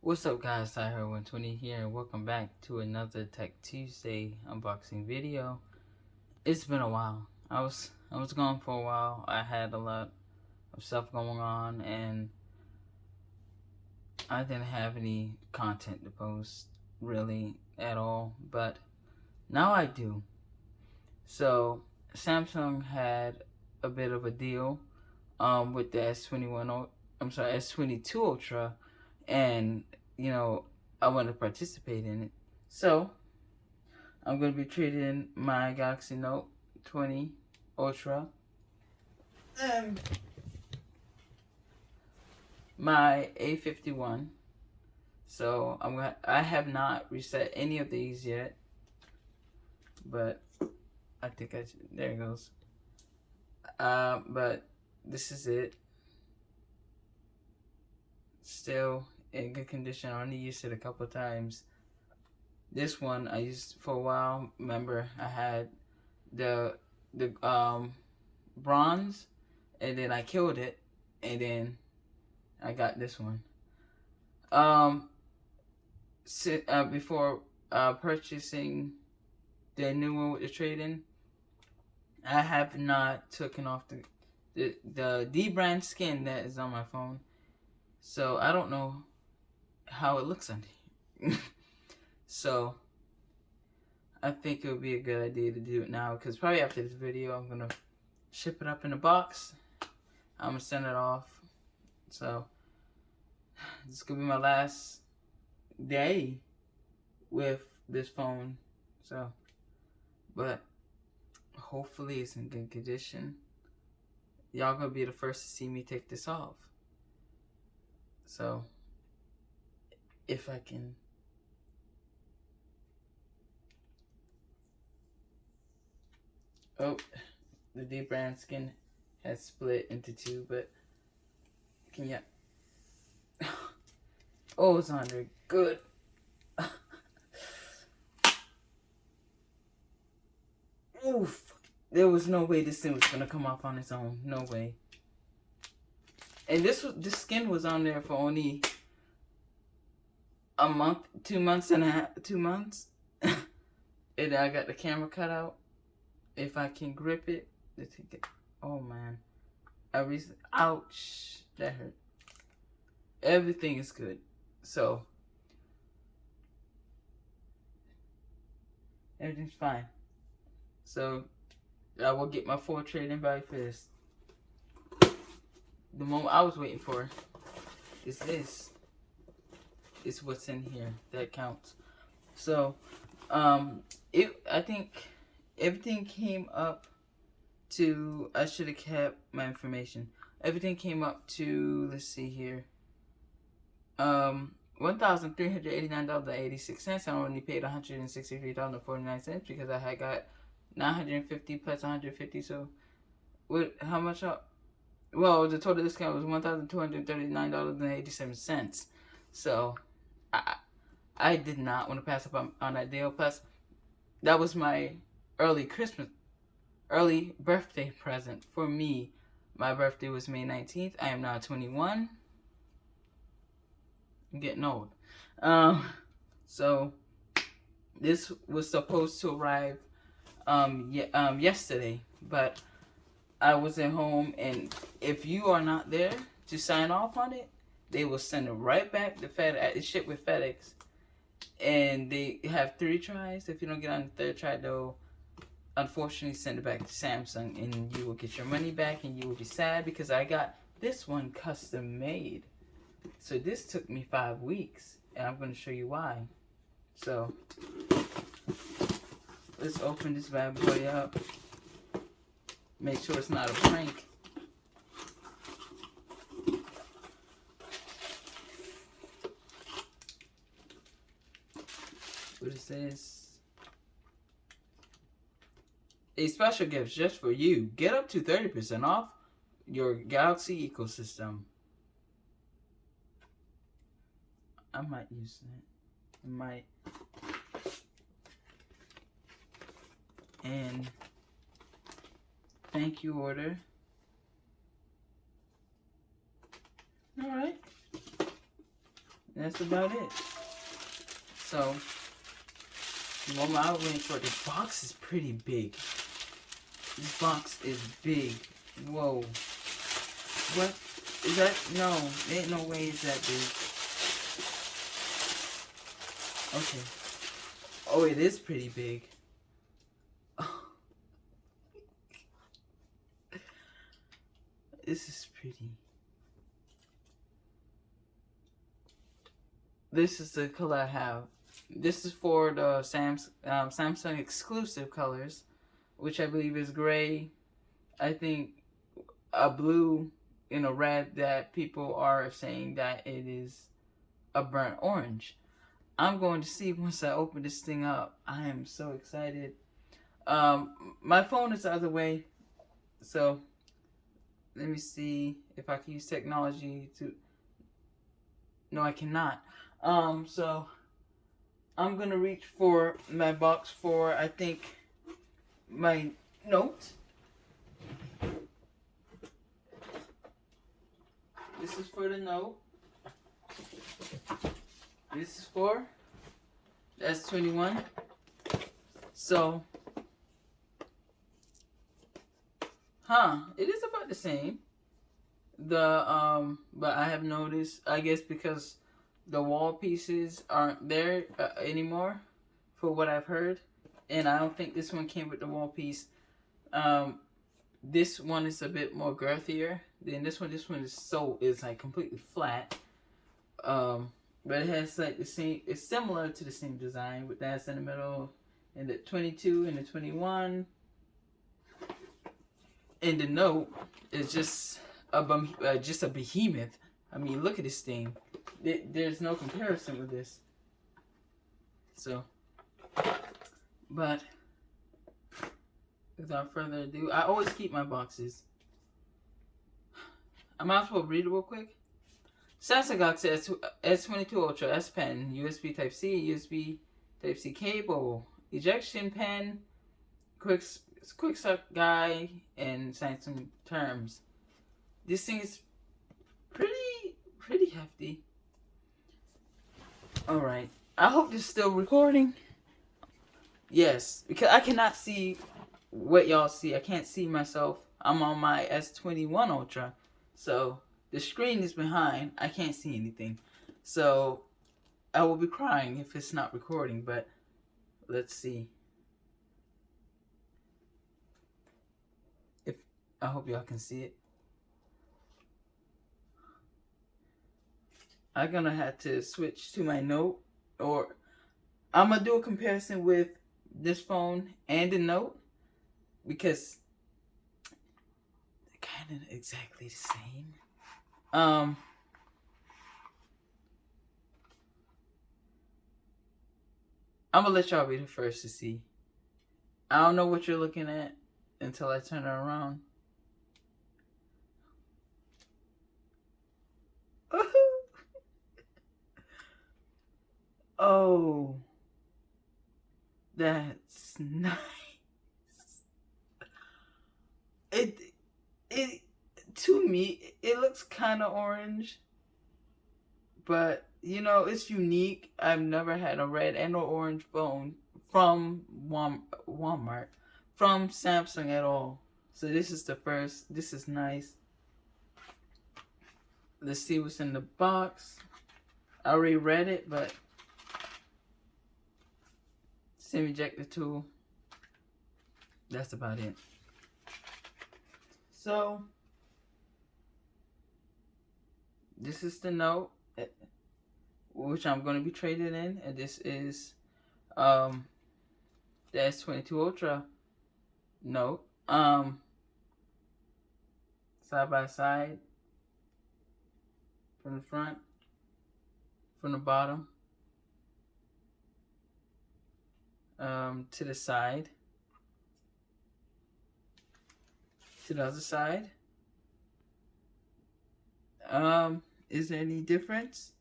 What's up guys, S22 here and welcome back to another Tech Tuesday unboxing video. It's been a while. I was gone for a while. I had a lot of stuff going on and I didn't have any content to post really at all, but now I do. So Samsung had a bit of a deal with the S22 Ultra, and I want to participate in it. So I'm going to be trading my Galaxy Note 20 Ultra and my A51. So I have not reset any of these yet, but I think there it goes. But this is it. Still in good condition. I only used it a couple of times. This one I used for a while. Remember, I had the bronze, and then I killed it, and then I got this one. Before purchasing the new one with the trade-in, I have not taken off the D brand skin that is on my phone, so I don't know how it looks on here. So I think it would be a good idea to do it now, because probably after this video I'm gonna ship it up in a box. I'm gonna send it off. So this is gonna be my last day with this phone. So, but hopefully it's in good condition. Y'all gonna be the first to see me take this off. So if I can. Oh, the D brand skin has split into two, but can you? Oh, it's on there. Good. Oof. There was no way this thing was gonna come off on its own. No way. And this skin was on there for only a month, 2 months and a half, 2 months. And I got the camera cut out. If I can grip it, oh man, ouch, that hurt. Everything is good, so everything's fine. So I will get my full trade-in value for this. The moment I was waiting for is this. It's what's in here that counts. So I think everything came up to, I should have kept my information. Everything came up to, let's see here, $1,389.86. I only paid $163.49 because I had got 950 plus 150. So how much up? Well, the total discount was $1,239.87. So I did not want to pass up on that deal. Plus, that was my early birthday present for me. My birthday was May 19th. I am now 21. I'm getting old. So this was supposed to arrive yesterday, but I was at home, and if you are not there to sign off on it, they will send it right back to FedEx. It's shipped with FedEx, and they have 3 tries. If you don't get on the 3rd try, they'll unfortunately send it back to Samsung, and you will get your money back, and you will be sad because I got this one custom made. So this took me 5 weeks, and I'm going to show you why. So let's open this bad boy up. Make sure it's not a prank. What is this? A special gift just for you. Get up to 30% off your Galaxy ecosystem. I might use that. I might. And thank you order. Alright. that's about it. So, what am I waiting for? The box is pretty big. This box is big. Whoa. What? Is that? No. Ain't no way it's that big. Okay. Oh, it is pretty big. This is pretty. This is the color I have. This is for the Samsung exclusive colors, which I believe is gray. I think a blue and a red that people are saying that it is a burnt orange. I'm going to see once I open this thing up. I am so excited. My phone is the other way, so let me see if I can use technology to. No, I cannot. So I'm gonna reach for my box for, I think, my note. This is for the note. This is for the S21. So, it is about the same. But I have noticed, I guess because the wall pieces aren't there anymore, for what I've heard, and I don't think this one came with the wall piece. This one is a bit more girthier than this one. This one is like completely flat. But it has like the same. It's similar to the same design with that in the middle, and the 22 and the 21. And the note is just a behemoth. I mean, look at this thing. There's no comparison with this. So, but without further ado, I always keep my boxes. I might as well read it real quick. Samsung Galaxy S22 Ultra S Pen, USB Type-C, USB Type-C cable, ejection pen, quick start guide, and Samsung terms. This thing is pretty hefty. Alright. I hope this is still recording. Yes, because I cannot see what y'all see. I can't see myself. I'm on my S21 Ultra. So, the screen is behind. I can't see anything. So, I will be crying if it's not recording. But, let's see. I hope y'all can see it. I'm gonna have to switch to my note, or I'm gonna do a comparison with this phone and the note, because they're kind of exactly the same. I'm gonna let y'all be the first to see. I don't know what you're looking at until I turn it around. Oh, that's nice. It to me, it looks kind of orange, but you know, it's unique. I've never had a red and or orange phone from Walmart, from Samsung at all. So this is the first. This is nice. Let's see what's in the box. I already read it, but SIM ejector tool. That's about it. So, this is the note, which I'm going to be trading in, and this is the S22 Ultra note. Side by side, from the front, from the bottom, to the side, to the other side. Is there any difference?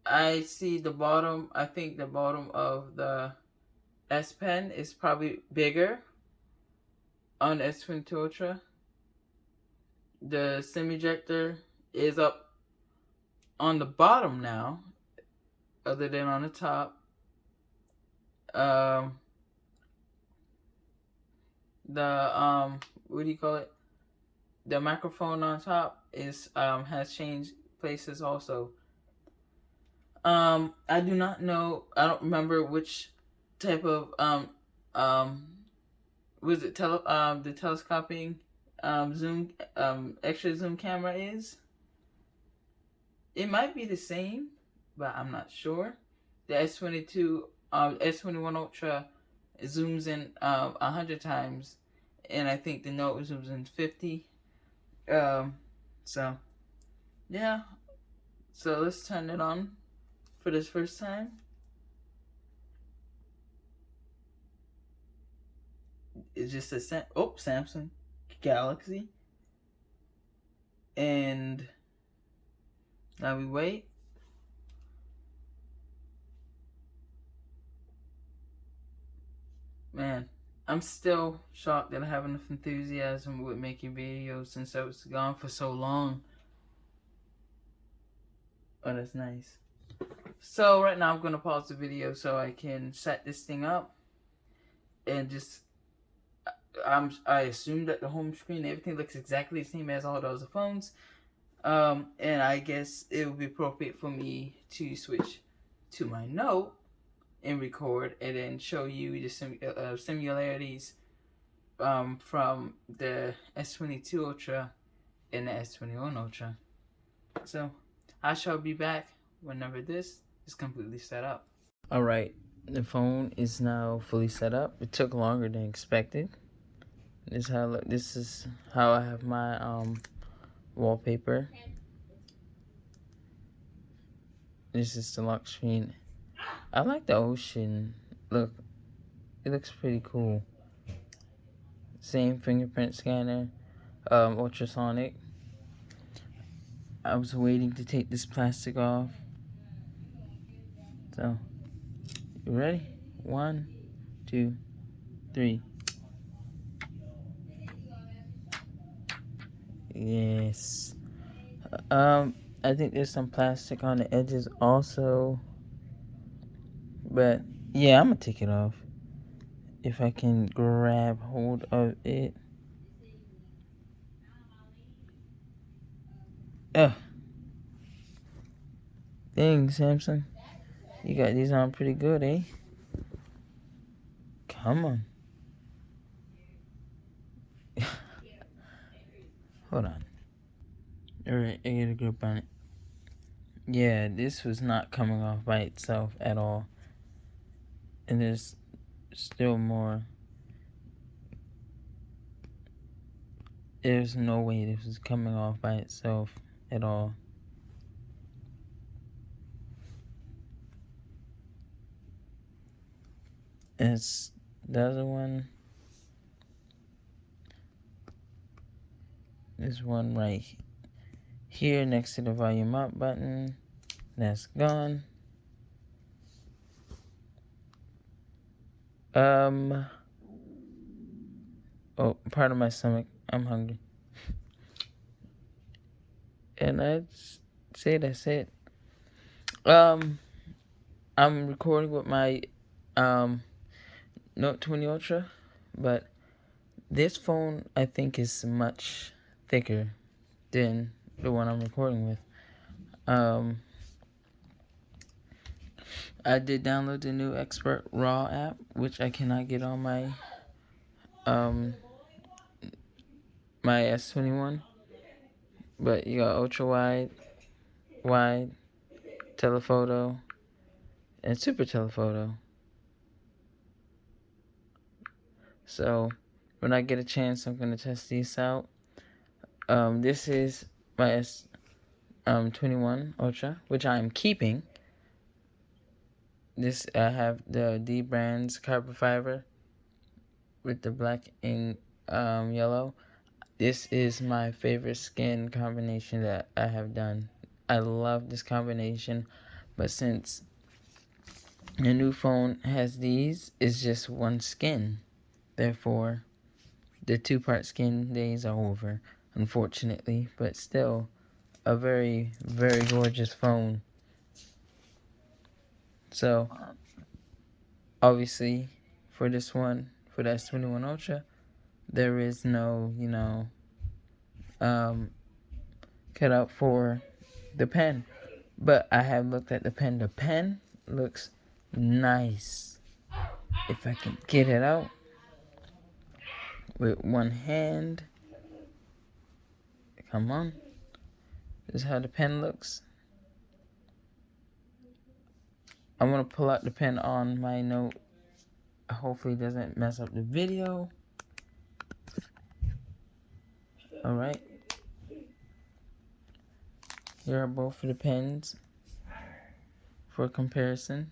I see the bottom. I think the bottom of the S Pen is probably bigger on the S22 Ultra. The SIM ejector is up on the bottom now, other than on the top, um, the what do you call it? The microphone on top is has changed places also. I do not know. I don't remember which type of um was it the telescoping zoom extra zoom camera is. It might be the same, but I'm not sure. The S22 S21 Ultra zooms in 100 times, and I think the Note zooms in 50. Um, so yeah. So let's turn it on for this first time. It's just a Samsung Galaxy, and now we wait. Man, I'm still shocked that I have enough enthusiasm with making videos since I was gone for so long. Oh, that's nice. So right now I'm gonna pause the video so I can set this thing up, and just I assume that the home screen everything looks exactly the same as all the other phones. And I guess it would be appropriate for me to switch to my Note and record, and then show you the similarities from the S22 Ultra and the S21 Ultra. So I shall be back whenever this is completely set up. All right, the phone is now fully set up. It took longer than expected. This is how I have my wallpaper. This is the lock screen. I like the ocean. Look, it looks pretty cool. Same fingerprint scanner, ultrasonic. I was waiting to take this plastic off. So, you ready? 1, 2, 3. Yes. I think there's some plastic on the edges also. But yeah, I'm gonna take it off if I can grab hold of it. Ugh. Dang, Samsung. You got these on pretty good, eh? Come on. Hold on. Alright, I get a grip on it. Yeah, this was not coming off by itself at all. And there's still more. There's no way this was coming off by itself at all. It's the other one. This one right here next to the volume up button. That's gone. Oh, part of my stomach. I'm hungry. And I'd say that's it. I'm recording with my Note 20 Ultra, but this phone I think is much thicker than the one I'm recording with. I did download the new Expert Raw app, which I cannot get on my my S21. But you got ultra wide, telephoto, and super telephoto. So when I get a chance, I'm gonna test these out. This is my S21 Ultra, which I am keeping. This I have the D Brands carbon fiber with the black and yellow. This is my favorite skin combination that I have done. I love this combination, but since the new phone has these, it's just one skin. Therefore, the 2-part skin days are over, unfortunately, but still, a very, very gorgeous phone. So, obviously, for this one, for the S21 Ultra, there is no, cut out for the pen. But I have looked at the pen. The pen looks nice. If I can get it out with one hand. Come on. This is how the pen looks. I'm going to pull out the pen on my Note. Hopefully it doesn't mess up the video. Alright. Here are both of the pens for comparison.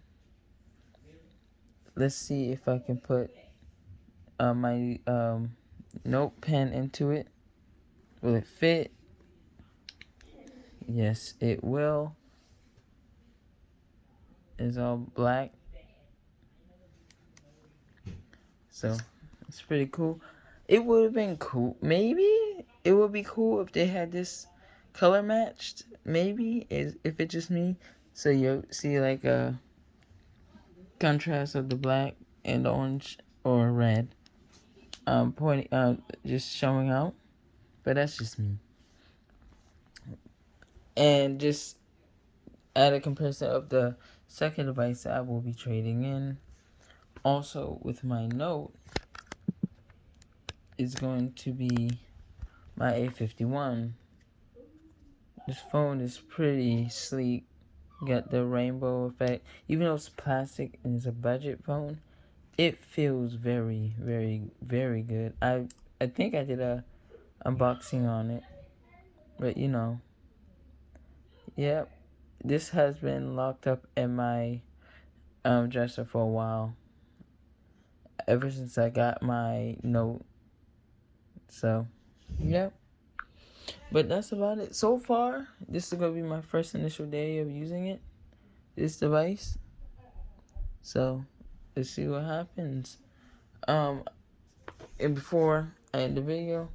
Let's see if I can put my Note pen into it. Will it fit? Yes, it will. It's all black. So, it's pretty cool. It would have been cool. Maybe it would be cool if they had this color matched. Maybe if it's just me. So you see like a contrast of the black and the orange or red. Just showing out. But that's just me. And just add a comparison of the second device that I will be trading in. Also with my Note is going to be my A51. This phone is pretty sleek. Got the rainbow effect. Even though it's plastic and it's a budget phone, it feels very, very, very good. I think I did a unboxing on it. But yep. This has been locked up in my dresser for a while. Ever since I got my Note. So, yep. But that's about it. So far, this is going to be my first initial day of using it. This device. So, let's see what happens. And before I end the video,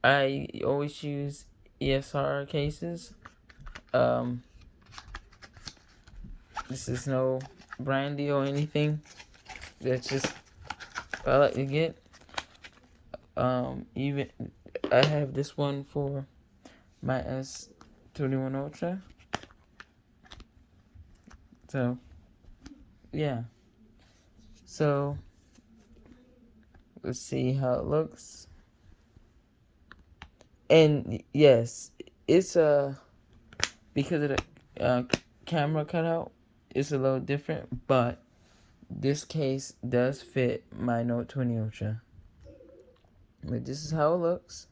I always use ESR cases. This is no brand deal or anything. That's just what I like to get. Even I have this one for my S21 Ultra. So, yeah. So, let's see how it looks. And yes, it's because of the camera cutout, it's a little different, but this case does fit my Note 20 Ultra. But this is how it looks.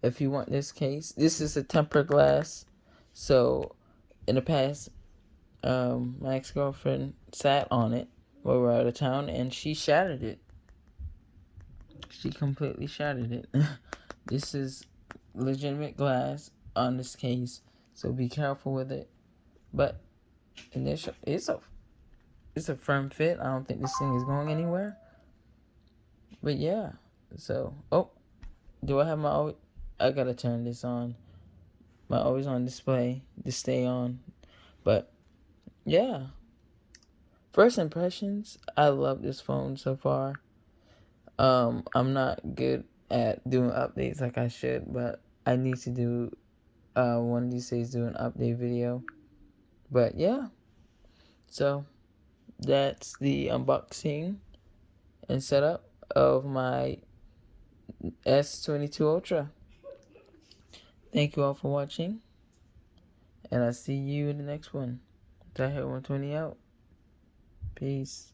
If you want this case, this is a tempered glass. So, in the past, my ex-girlfriend sat on it while we were out of town, and she shattered it. She completely shattered it. This is legitimate glass on this case, so be careful with it. But initial, it's a firm fit. I don't think this thing is going anywhere. But yeah, so do I have my? I gotta turn this on. My always on display to stay on. But yeah, first impressions. I love this phone so far. I'm not good at doing updates like I should, but I need to do one of these days do an update video. But yeah, so that's the unboxing and setup of my S22 Ultra. Thank you all for watching, and I'll see you in the next one. Tahir 120 out. Peace.